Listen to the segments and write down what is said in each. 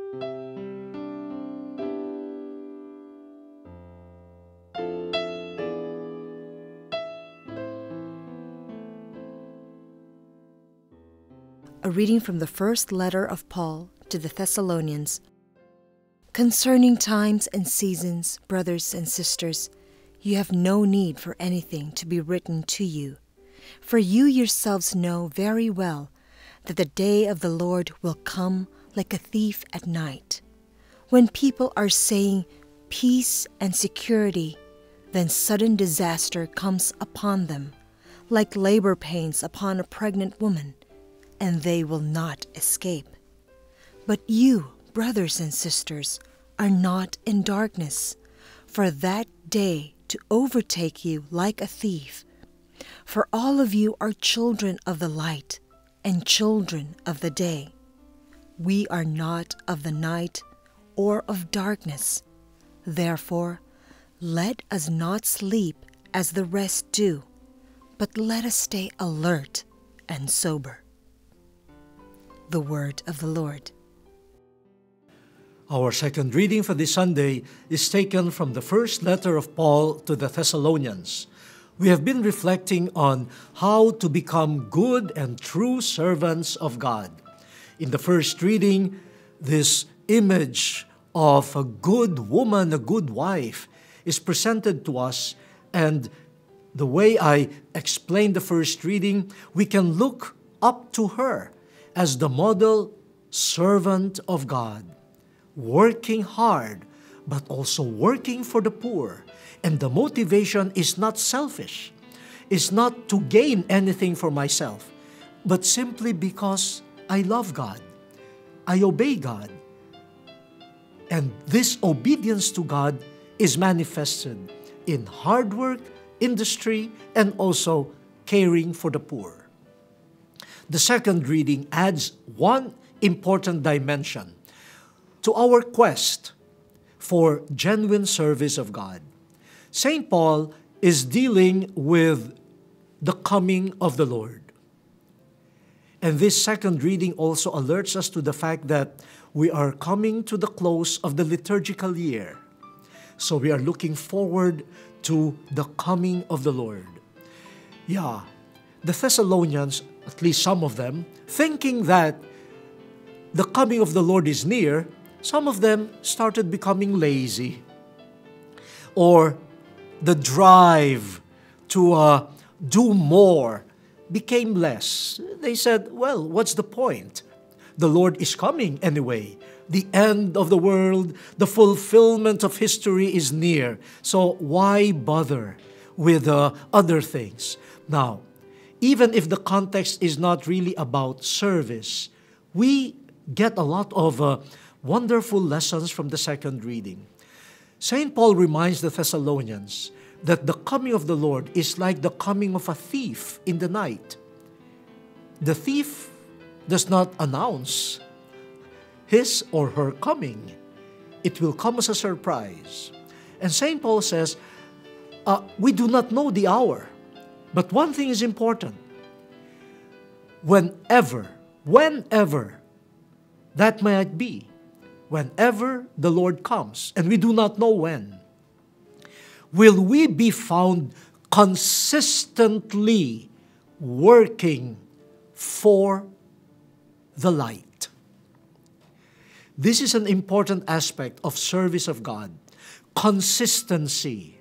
A reading from the first letter of Paul to the Thessalonians. Concerning times and seasons, brothers and sisters, you have no need for anything to be written to you, for you yourselves know very well that the day of the Lord will come like a thief at night. When people are saying peace and security, then sudden disaster comes upon them, like labor pains upon a pregnant woman, and they will not escape. But you, brothers and sisters, are not in darkness, for that day to overtake you like a thief. For all of you are children of the light and children of the day. We are not of the night or of darkness. Therefore, let us not sleep as the rest do, but let us stay alert and sober. The word of the Lord. Our second reading for this Sunday is taken from the first letter of Paul to the Thessalonians. We have been reflecting on how to become good and true servants of God. In the first reading, this image of a good woman, a good wife, is presented to us, and the way I explained the first reading, we can look up to her as the model servant of God, working hard, but also working for the poor. And the motivation is not selfish, is not to gain anything for myself, but simply because I love God, I obey God. And this obedience to God is manifested in hard work, industry, and also caring for the poor. The second reading adds one important dimension to our quest for genuine service of God. St. Paul is dealing with the coming of the Lord. And this second reading also alerts us to the fact that we are coming to the close of the liturgical year. So we are looking forward to the coming of the Lord. The Thessalonians, at least some of them, thinking that the coming of the Lord is near, some of them started becoming lazy, or the drive to do more became less. They said, well, what's the point? The Lord is coming anyway. The end of the world, the fulfillment of history is near. So why bother with other things? Now, even if the context is not really about service, we get a lot of wonderful lessons from the second reading. St. Paul reminds the Thessalonians that the coming of the Lord is like the coming of a thief in the night. The thief does not announce his or her coming. It will come as a surprise. And St. Paul says, we do not know the hour. But one thing is important. Whenever that might be, whenever the Lord comes, and we do not know when, will we be found consistently working for the light. This is an important aspect of service of God. Consistency.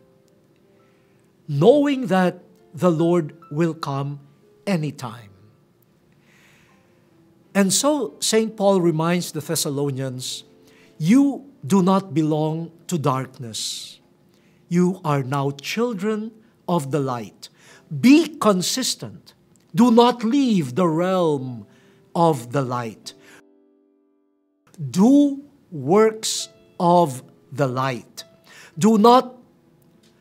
Knowing that the Lord will come anytime. And so St. Paul reminds the Thessalonians, you do not belong to darkness. You are now children of the light. Be consistent. Do not leave the realm of the light. Do works of the light. Do not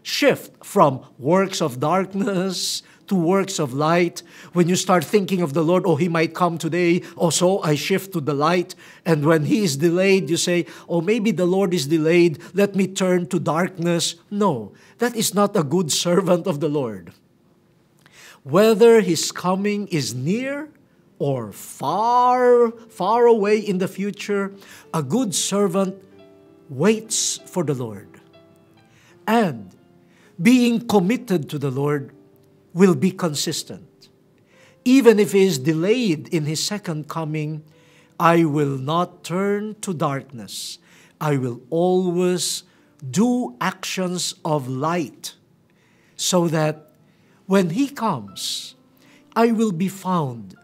shift from works of darkness to works of light. When you start thinking of the Lord, oh, He might come today, oh, so I shift to the light. And when He is delayed, you say, oh, maybe the Lord is delayed, let me turn to darkness. No, that is not a good servant of the Lord. Whether His coming is near or far, far away in the future, a good servant waits for the Lord. And being committed to the Lord will be consistent. Even if he is delayed in his second coming, I will not turn to darkness. I will always do actions of light, so that when he comes, I will be found.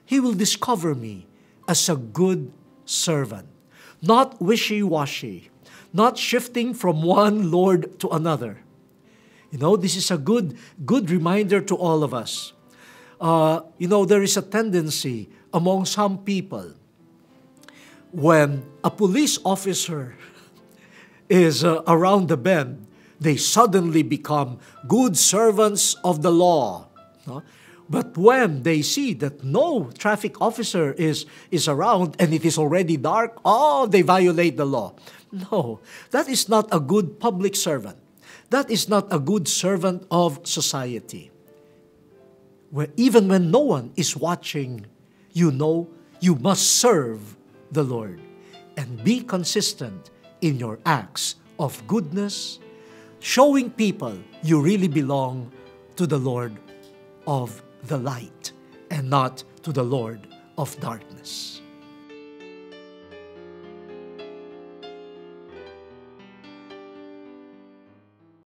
He will discover me as a good servant, not wishy-washy, not shifting from one Lord to another. This is a good reminder to all of us. There is a tendency among some people, when a police officer is around the bend, they suddenly become good servants of the law. No? But when they see that no traffic officer is around and it is already dark, they violate the law. No, that is not a good public servant. That is not a good servant of society. Even when no one is watching, you must serve the Lord and be consistent in your acts of goodness, showing people you really belong to the Lord of the light and not to the Lord of darkness.